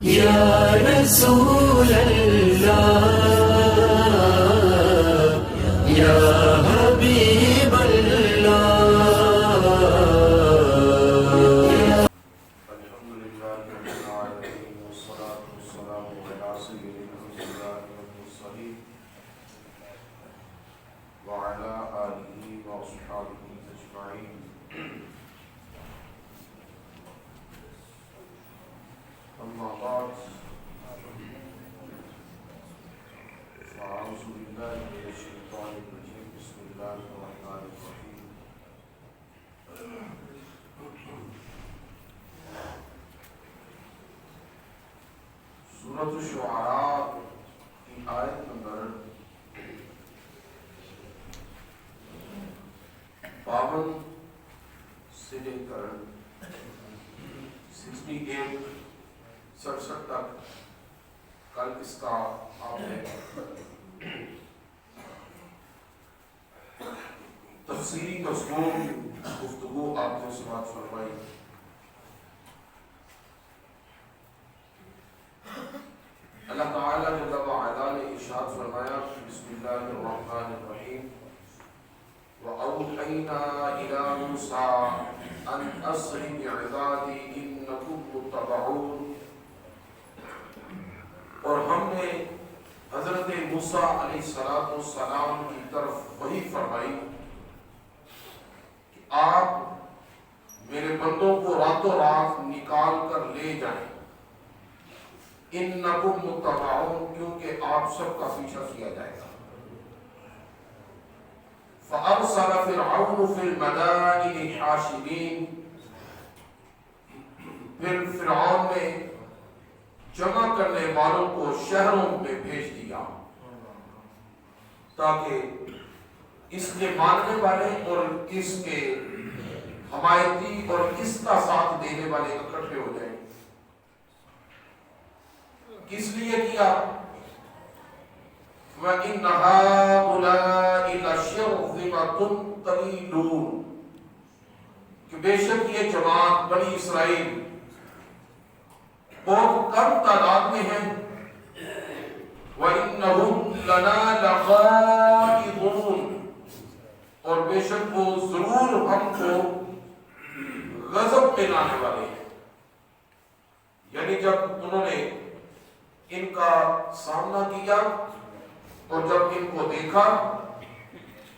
یا رسول اللہ یا حبیب اللہ. الحمدللہ رب العالمین والصلاة والسلام علی سید الانبیاء والمرسلین وعلی آلہ واصحابہ اجمعین. اما بعد فاعوذ باللہ من الشیطان الرجیم. بسم اللہ الرحمن الرحیم. سورۃ الشعراء کی آیت نمبر 52 سے لے کر 67 تک کل اس کا آپ نے تفسیری مضمون گفتگو آپ نے سماعت فرمائی. اللہ تعالیٰ جل وعلا نے ارشاد فرمایا بسم اللہ الرحمن الرحیم وَأَوْحَيْنَا إِلَى مُوسَىٰ أَنْ أَسْرِ بِعِبَادِي إِنَّكُمْ مُتَّبَعُونَ. اور ہم نے حضرت موسیٰ علیہ السلام کی طرف وحی فرمائی کہ آپ میرے بندوں کو راتوں رات نکال کر لے جائیں. انکم متبعون، کیونکہ آپ سب کا پیچھا کیا جائے گا. فارسل فرعون فی المدائن حاشرین، پھر فرعون نے جمع کرنے والوں کو شہروں میں بھیج دیا تاکہ اس کے ماننے والے اور اس کے حمایتی اور اس کا ساتھ دینے والے اکٹھے ہو جائیں. کس لیے کیا؟ وَإِنَّ هَٰؤُلَاءِ لَشِرْذِمَةٌ قَلِيلُونَ، کہ بے شک یہ جماعت بنی اسرائیل بہت کم تعداد میں ہیں. وَإِنَّهُمْ لَنَا لَغَائِظُونَ، اور بے شک وہ ضرور ہم کو غضب میں لانے والے ہیں. یعنی جب انہوں نے ان کا سامنا کیا اور جب ان کو دیکھا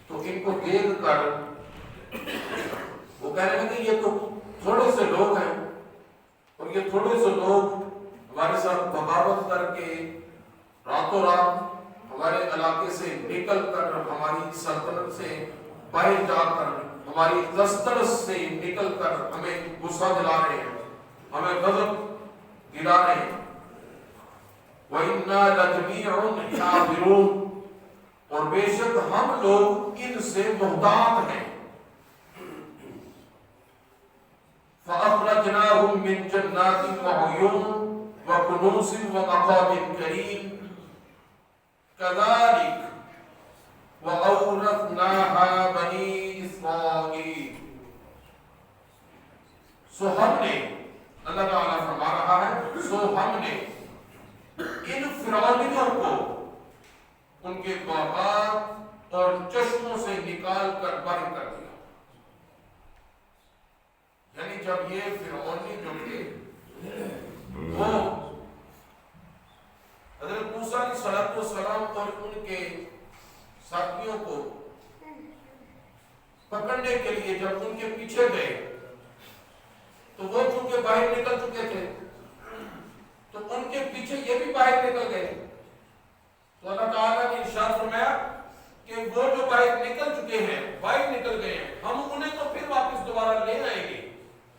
تو ان کو دیکھ کر وہ کہنے لگے یہ تو تھوڑے سے لوگ ہیں اور یہ تھوڑے سے لوگ ہمارے ساتھ بغاوت کر کے راتوں رات ہمارے علاقے سے نکل کر ہماری سلطنت سے باہر جا کر ہماری دسترس سے نکل کر ہمیں غصہ دلا رہے ہیں، ہمیں غضب دلا رہے ہیں. وَإِنَّا لَجَمِيعٌ حَاذِرُونَ، اور بے شک ہم لوگ ان سے محتاط ہیں. فَأَخْرَجْنَاهُمْ مِنْ جَنَّاتٍ وَعُيُونٍ وَكُنُوزٍ وَمَقَامٍ كَرِيمٍ كَذَلِكَ وَأَوْرَثْنَاهَا بَنِي إِسْرَائِيلَ. سو ہم نے، اللہ تعالیٰ فرما رہا ہے، سو ہم نے ان فرعونیوں کو ان کے باغات اور چشموں سے نکال کر باہر کر دیا. یعنی جب یہ فرعونی جو تھے وہ حضرت موسیٰ علیہ السلام اور ان کے ساتھیوں کو پکڑنے کے لیے جب ان کے پیچھے گئے تو وہ چونکہ باہر نکل چکے تھے تو ان کے پیچھے یہ بھی باہر نکل گئے. تو اللہ تعالیٰ نے ارشاد فرمایا کہ وہ جو باہر نکل چکے ہیں، باہر نکل گئے ہیں، ہم انہیں تو پھر واپس دوبارہ لے آئیں گے،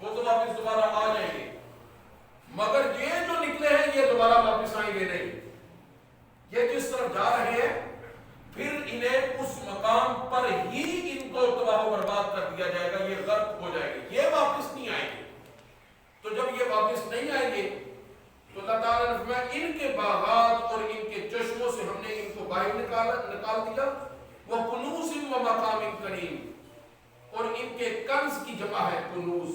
وہ تو واپس دوبارہ آ جائیں گے، مگر یہ جو نکلے ہیں یہ دوبارہ واپس آئیں گے نہیں. یہ جس طرف جا رہے ہیں پھر انہیں اس مقام پر ہی ان کو تباہ و برباد کر دیا جائے گا، یہ غرق ہو جائے گے، یہ واپس نہیں آئیں گے. تو جب یہ واپس نہیں آئیں گے تو اللہ تعالیٰ نے فرمایا ان کے باغات اور ان کے چشموں سے ہم نے ان کو باہر نکال دیا. وَكُنُوزٍ وَمَقَامٍ كَرِيمٍ، اور ان کے کنز کی جمع ہے کنوز.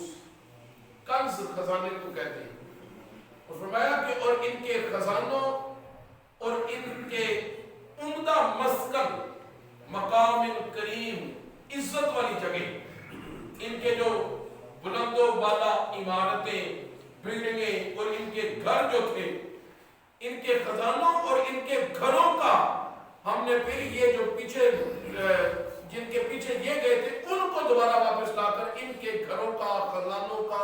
کنز خزانے کو کہتے ہیں. اور فرمایا کہ اور ان کے خزانوں اور ان کے عمدہ مسکن مقام کریم عزت والی جگہ، ان کے جو بلند و بالا عمارتیں بلڈنگیں اور ان کے گھر جو تھے، ان کے خزانوں اور ان کے گھروں کا ہم نے پھر یہ جو پیچھے جن کے پیچھے یہ گئے تھے ان کو دوبارہ واپس لا کر ان کے گھروں کا، خزانوں کا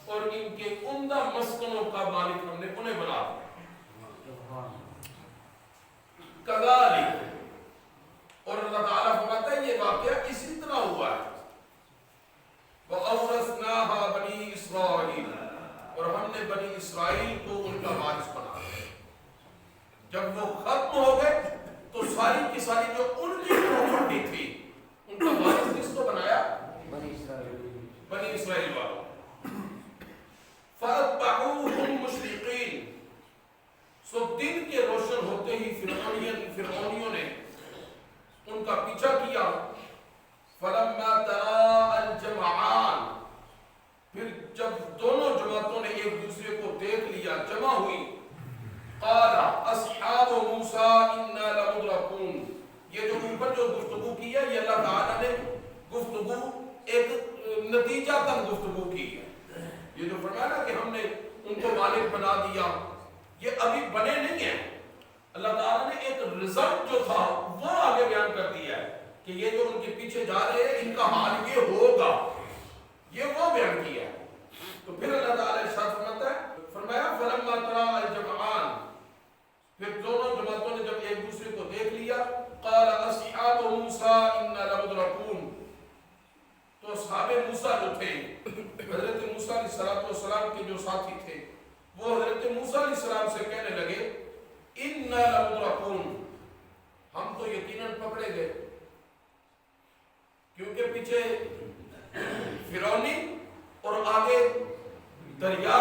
اور ان کے عمدہ مسکنوں کا مالک ہم نے انہیں بنا دیا۔ کذالک، اور اللہ تعالیٰ فرماتا ہے یہ واقعہ اسی طرح ہوا ہے۔ وَأَوْرَثْنَاهَا بَنِي إِسْرَائِيلَ، اور ہم نے بنی اسرائیل کو ان کا وارث بنا دیا۔ جب وہ ختم ہو گئے تو ساری کی ساری جو ان کی پراپرٹی تھی ان کا وارث کس کو بنایا؟ بنی اسرائیل والوں۔ فَأَتْبَعُوهُمْ مُشْرِقِينَ، سو دن کے روشن ہوتے ہی فرعونیوں نے ان کا پیچھا کیا۔ فَلَمَّا تَرَاءَ الْجَمْعَانِ، پھر جب دونوں جماعتوں نے ایک دوسرے کو دیکھ لیا، جمع ہوئی، قال اصحاب موسیٰ انا لمدرکون، یہ جو اوپر جو گفتگو کی ہے یہ اللہ تعالیٰ نے گفتگو ایک نتیجہ تک گفتگو کی ہے۔ یہ جو فرمایا نا کہ ہم نے ان کو مالک بنا دیا، یہ ابھی بنے نہیں ہیں، اللہ تعالیٰ نے ایک رزلٹ جو تھا وہ آگے بیان کر دیا ہے کہ یہ جو ان کے پیچھے جا رہے ہیں ان کا حال یہ ہوگا، یہ وہ بیان کیا ہے۔ تو پھر اللہ تعالیٰ ارشاد فرماتا ہے، فرمایا فلما تراء الجمعان، پھر دونوں جماعتوں نے جب ایک دوسرے کو دیکھ لیا، قال اصحاب موسیٰ انا لمدرکون، تو اصحاب موسیٰ جو تھے، حضرت موسیٰ علیہ السلام کے جو ساتھی تھے، وہ حضرت موسیٰ علیہ السلام سے کہنے لگے انا لمدرکون، ہم تو یقیناً پکڑے گئے، کیونکہ پیچھے فرعونی اور آگے دریا،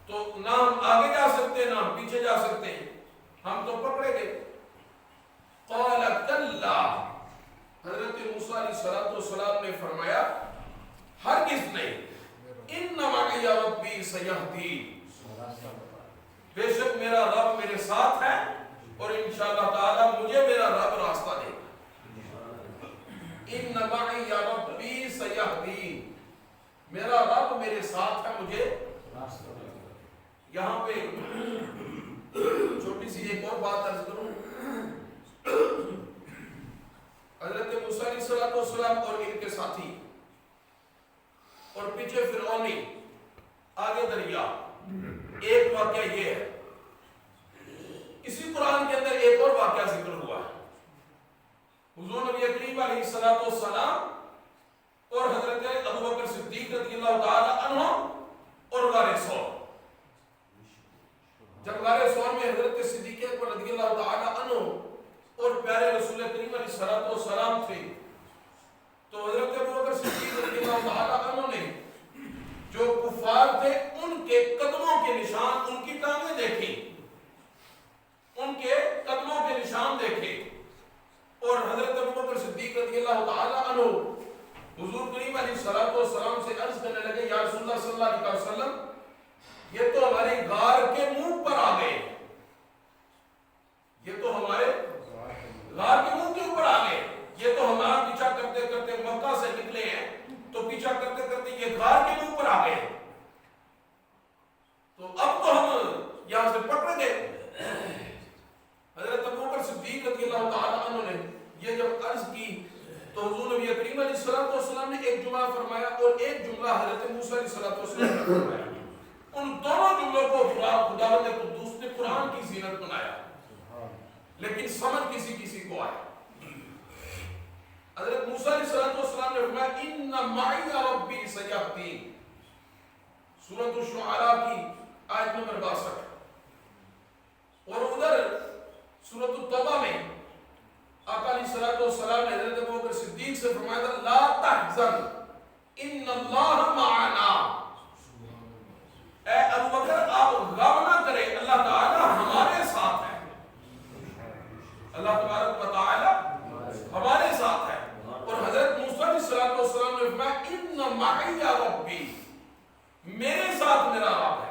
تو نہ ہم آگے جا سکتے نہ ہم پیچھے جا سکتے ہیں، ہم تو پکڑے گئے۔ قال کلا، حضرت موسیٰ علیہ السلام نے فرمایا ہرگز نہیں، ان معی ربی سیہدین، بے شک میرا رب میرے ساتھ ہے اور انشاءاللہ تعالی مجھے میرا رب راستہ دے گا۔ ان معی ربی سیہدین، میرا رب میرے ساتھ ہے مجھے راستہ دے گا۔ یہاں پہ چھوٹی سی ایک اور بات عرض کروں، حضرت موسیٰ علیہ السلام اور ان کے ساتھی اور پیچھے فرعونی، آگے دریا، ایک واقعہ یہ ہے۔ اسی قرآن کے اندر ایک اور واقعہ ذکر ہوا ہے، حضور نبی کریم علیہ السلام اور حضرت ابوبکر صدیق رضی اللہ تعالی عنہ اور غار ثور۔ جب غار ثور میں حضرت صدیق اکبر رضی اللہ تعالی عنہ اور پیارے رسول کریم علیہ السلام تھے، تو حضرت ابوبکر صدیق رضی اللہ تعالی عنہ نے جو کفار تھے ان کے قدموں کے نشان، ان کی ٹانگیں دیکھی، ان کے قدموں کے نشان دیکھے، اور حضرت ابوبکر صدیق رضی اللہ تعالی عنہ حضور کریم علیہ السلام سے عرض کرنے لگے، یا رسول اللہ صلی اللہ علیہ وسلم، یہ تو ہمارے غار کے منہ پر آ گئے، یہ تو ہمارے غار کے منہ کے اوپر آ گئے، یہ تو ہمارا پیچھا کرتے کرتے مکہ سے نکلے ہیں، تو پیچھا کرتے کرتے یہ غار کے منہ پر آ گئے، تو اب تو ہم یہاں سے پکڑ گئے۔ حضرت ابوبکر صدیق رضی اللہ تعالی عنہ نے یہ جب عرض کی تو حضور نبی کریم علیہ السلام نے ایک جملہ فرمایا اور ایک جملہ حضرت موسیٰ علیہ السلام نے فرمایا۔ ان دونوں جملوں کو خداوند قدوس نے قرآن کی زینت بنایا، لیکن سمجھ کسی کو آیا۔ حضرت موسیٰ علیہ السلام نے فرمایا ان معی ربی سیہدین، سورۃ الشعراء کی آیت نمبر 62، اور ادھر سورۃ التوبہ میں آقا علیہ السلام نے حضرت ابوبکر صدیق سے فرمایا تھا لا تحزن ان اللہ معنا، اے ابوبکر آپ غم نہ کریں، اللہ تعالی ہمارے ساتھ ہے، اللہ تبارک و تعالی ہمارے ساتھ ہے۔ اور حضرت موسیٰ علیہ السلام نے فرمایا ان معی ربی، میرے ساتھ میرا رب ہے،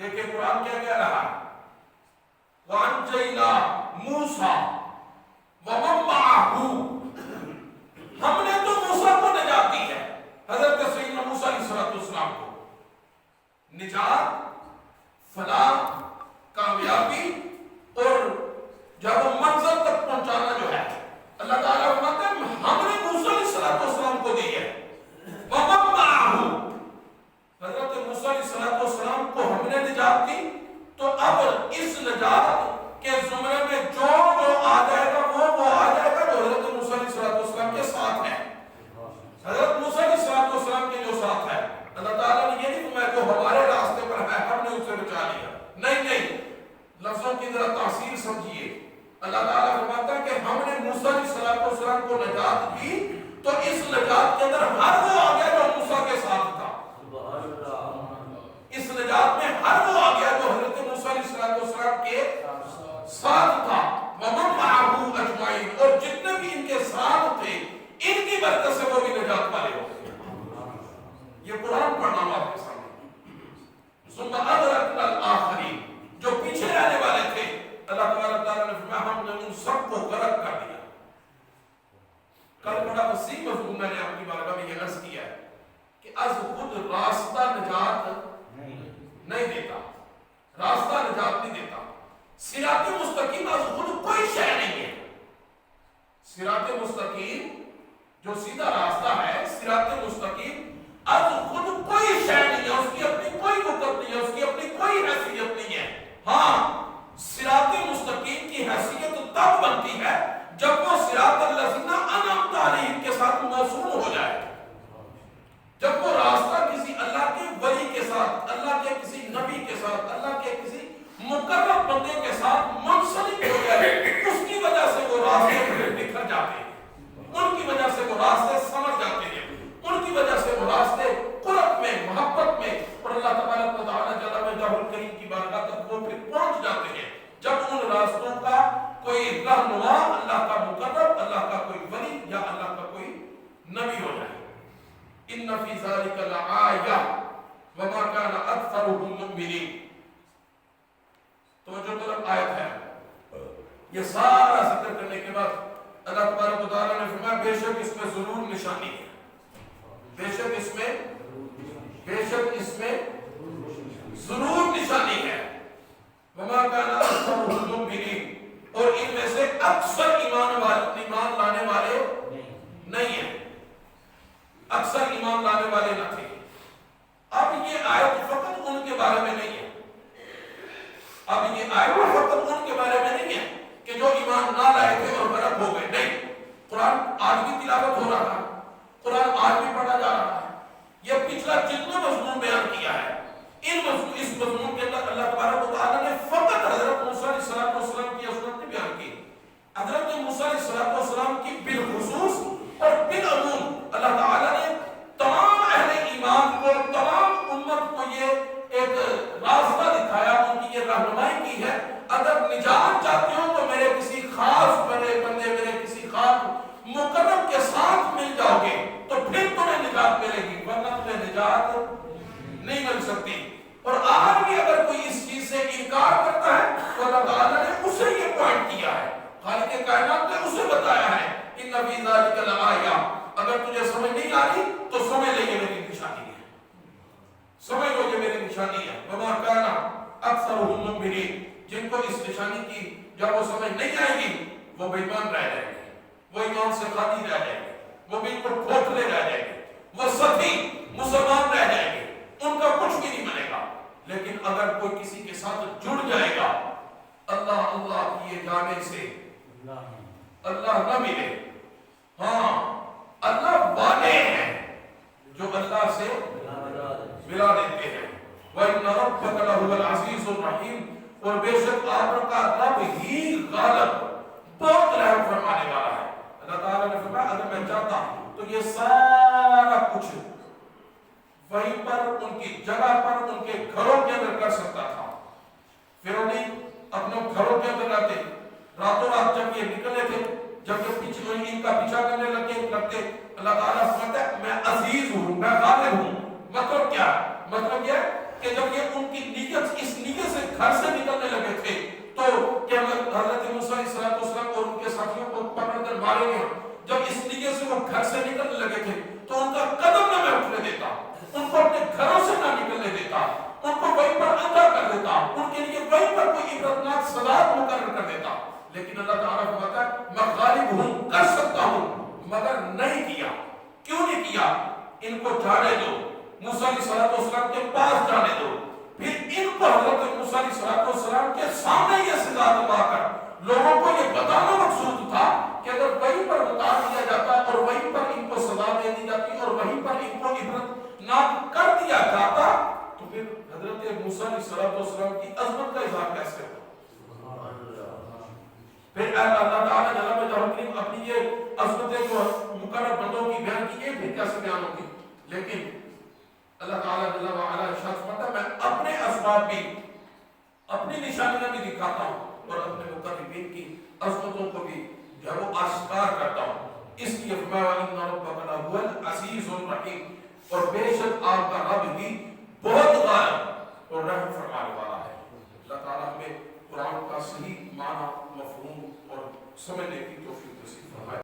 دیکھیں قرآن کیا کہہ رہا ہے، وَأَنْجَيْنَا مُوسَى وَمَن مَّعَهُ، ہم نے تو موسیٰ کو نجات دی ہے، حضرت سیدنا موسیٰ علیہ السلام کو نجات، فلاح، کامیابی اور جب وہ منزل تک پہنچانا جو ہے اللہ تعالیٰ فرماتے ہیں ہم نے موسیٰ علیہ السلام کو دی ہے، وَمَن مَّعَهُ، حضرت موسیٰ علیہ السلام کو ہم نے نجات دی، تو اب اس نجات کے زمرے میں جو آ جائے گا وہ آ جائے گا جو حضرت موسیٰ علیہ السلام کے ساتھ ہے، حضرت موسیٰ علیہ السلام کے جو ساتھ ہے، اللہ تعالیٰ نے یہ نہیں فرمایا جو ہمارے راستے پر ہے ہم نے اسے بچا لیا، نہیں، لفظوں کی ذرا تاثیر سمجھیے، اللہ تعالیٰ فرماتا ہے کہ ہم نے موسیٰ علیہ السلام کو نجات دی، تو اس نجات کے اندر ہر وہ آ گیا جو موسیٰ کے ساتھ تھا، اس نجات میں ہر وہ آ گیا جو حضرت موسیٰ علیہ السلام کے ساتھ تھا، وَمَن مَّعَهُ أَجْمَعِينَ، اور جتنے بھی ان کے ساتھ تھے ان کی برکت سے وہ بھی نجات والے ہو گئے۔ یہ قرآن پڑھنا ہوا آپ کے سامنے، ثُمَّ أَغْرَقْنَا الْآخَرِينَ، جو پیچھے رہنے والے تھے اللہ تبارک تعالیٰ نے فرمایا ہم نے ان سب کو غرق کر دیا۔ کل بڑا وسیع مضمون میں نے اپنی بارگاہ میں یہ عرض کیا ہے کہ از خود راستہ نجات نہیں دیتا، راستہ نجات نہیں دیتا، صراط مستقیم از خود کوئی شے نہیں ہے، صراط مستقیم جو سیدھا راستہ ہے، صراط مستقیم از خود کوئی شے نہیں ہے، اس کی اپنی کوئی وقت نہیں ہے، اس کی اپنی کوئی حیثیت نہیں ہے۔ ہاں صراط مستقیم کی حیثیت تب بنتی ہے جب وہ صراط الذین انعمت علیہم کے ساتھ موصول ہو جائے، جب وہ راستہ کسی اللہ کے ولی کے ساتھ، اللہ کے کسی نبی کے ساتھ، اللہ کے کسی مقرب بندے کے ساتھ منسلک ہو جائے، اس کی وجہ سے وہ راستے بکھر جاتے ہیں، ان کی وجہ سے وہ راستے سمجھ جاتے ہیں، ان کی وجہ سے وہ راستے قرب میں، محبت میں، اور اللہ تبارک و تعالیٰ جل وجہ الکریم کی بارگاہ تک وہ پھر پہنچ جاتے ہیں جب ان راستوں کا کوئی رہنما، اللہ کا مقرب، اللہ کا کوئی ولی یا اللہ کا کوئی نبی ہو جائے۔ ان فی ذلک لآیہ وما کان اکثرهم مؤمنین، توجہ طلب آیت ہے، یہ سارا ذکر کرنے کے بعد اللہ تبارک و تعالیٰ نے فرمایا بے شک اس میں ضرور نشانی ہے، بے شک اس میں ضرور نشانی ہے، وما کان اکثرهم مؤمنین، اور ان میں سے اکثر ایمان لانے والے نہیں ہیں، اکثر ایمان لانے والے نہ تھے۔ اب یہ آیت فقط ان کے بارے میں نہیں ہے، اب یہ آیت فقط ان کے بارے میں نہیں ہے کہ جو ایمان نہ لائے تھے اور غرق ہو گئے، نہیں، قرآن آج بھی تلاوت ہو رہا ہے، قرآن آج بھی پڑھا جا رہا ہے، یہ پچھلا جتنا مضمون بیان کیا ہے اس مضمون کے اندر اللہ تبارک و تعالیٰ نے فقط حضرت موسیٰ علیہ السلام کی عظمت نہیں بیان کی، حضرت موسیٰ علیہ السلام کی بالخصوص اور بالعموم اللہ تعالیٰ نے تمام اہل ایمان کو، تمام امت کو یہ ایک راستہ دکھایا، ان کی یہ رہنمائی کی ہے، اگر نجات چاہتے ہو تو میرے کسی خاص بندے، میرے کسی خاص مقرب کے ساتھ مل جاؤ گے تو پھر تمہیں نجات ملے گی، ورنہ تمہیں نجات نہیں مل سکتی۔ اور آج بھی اگر کوئی اس چیز سے انکار کرتا ہے تو اللہ تعالیٰ نے اسے یہ پوائنٹ کیا ہے، خالق کائنات نے اسے بتایا ہے ان فی ذلک لآیہ، اگر تجھے سمجھ نہیں آ رہی تو سمجھ لے یہ میری نشانی ہے، سمجھ لو یہ میری نشانی ہے، وما کان اکثرهم مؤمنین، جن کو اس نشانی کی جب وہ سمجھ نہیں آئے گی وہ بے ایمان رہ جائیں گے، وہ ایمان سے خالی رہ جائیں گے، وہ بالکل کھوکھلے رہ جائیں گے، وہ سطحی مسلمان رہ جائیں گے، ان کا کچھ بھی نہیں بنے گا۔ لیکن اگر کوئی کسی کے ساتھ جڑ جائے گا اللہ اللہ کیے جانے سے اللہ نہ ملے، ہاں اللہ والے ہیں جو اللہ سے ملا دیتے ہیں، وَإِنَّ رَبَّكَ لَهُوَ الْعَزِيزُ الرَّحِيمُ، اور بے شک آپ کا رب ہی غالب بہت رحم فرمانے والا ہے۔ اللہ تعالیٰ نے فرمایا اگر میں چاہتا تو یہ سارا کچھ وہیں پر ان کی جگہ پر ان کے گھروں کے اندر کر سکتا تھا، فرعون اپنے گھروں کے اندر رہتے، راتوں رات جب یہ نکلے تھے، جب یہ پیچھے ان کا پیچھا کرنے لگتے، اللہ تعالیٰ فرماتا ہے میں عزیز ہوں، میں غالب ہوں۔ مطلب کیا؟ مطلب یہ کہ جب یہ ان کی نیت اس گھر سے نکلنے لگے تھے تو کیا حضرت موسیٰ علیہ السلام اور ان کے ساتھیوں کو پکڑ کر ماریں گے. جب اس لیے سے وہ گھر سے نکلنے لگے تھے تو ان کا قدم نہ میں اٹھنے دیتا, ان کو اپنے گھروں سے نہ نکلنے دیتا, ان کو وہیں پر اندھا کر دیتا, ان کے لیے وہیں پر کوئی عبرتناک سزا مقرر کر دیتا. لیکن اللہ تعالیٰ فرماتا ہے میں غالب ہوں, کر سکتا ہوں, مگر نہیں کیا. کیوں نہیں کیا؟ ان کو جانے دو, موسیٰ علیہ السلام کے پاس جانے دو, پھر ان کو حضرت موسیٰ علیہ السلام کے سامنے یہ سزا دبا کر لوگوں کو یہ بتانا مقصود تھا کہ اگر وہیں پر بتا دیا جاتا اور وہیں پر ان کو سزا دے دی جاتی اور وہیں پر ان کو عبرتناک کر دیا جاتا تو پھر حضرت موسیٰ علیہ السلام کی عظمت کا اظہار کیسے ہوتا. پھر اللہ تعالیٰ جناب جلالہ اپنی یہ عظمتیں جو مقرر بندوں کی بیان کی یہ پھر کیسے بیان ہوگی. لیکن اللہ تعالیٰ جل وعلا ارشاد فرماتا ہے میں اپنے اسباب بھی اپنی نشانیاں بھی دکھاتا ہوں اور اپنے مقربین کی عظمتوں کو بھی جو ہے وہ آشکار کرتا ہوں. اس لیے فرمایا وَإِنَّ رَبَّكَ لَهُوَ الْعَزِيزُ الرَّحِيمُ, اور بے شک آپ کا رب ہی بہت غالب اور رحم فرمانے والا ہے. اللہ تعالیٰ ہمیں قرآن کا صحیح معنی, مفہوم اور سمجھنے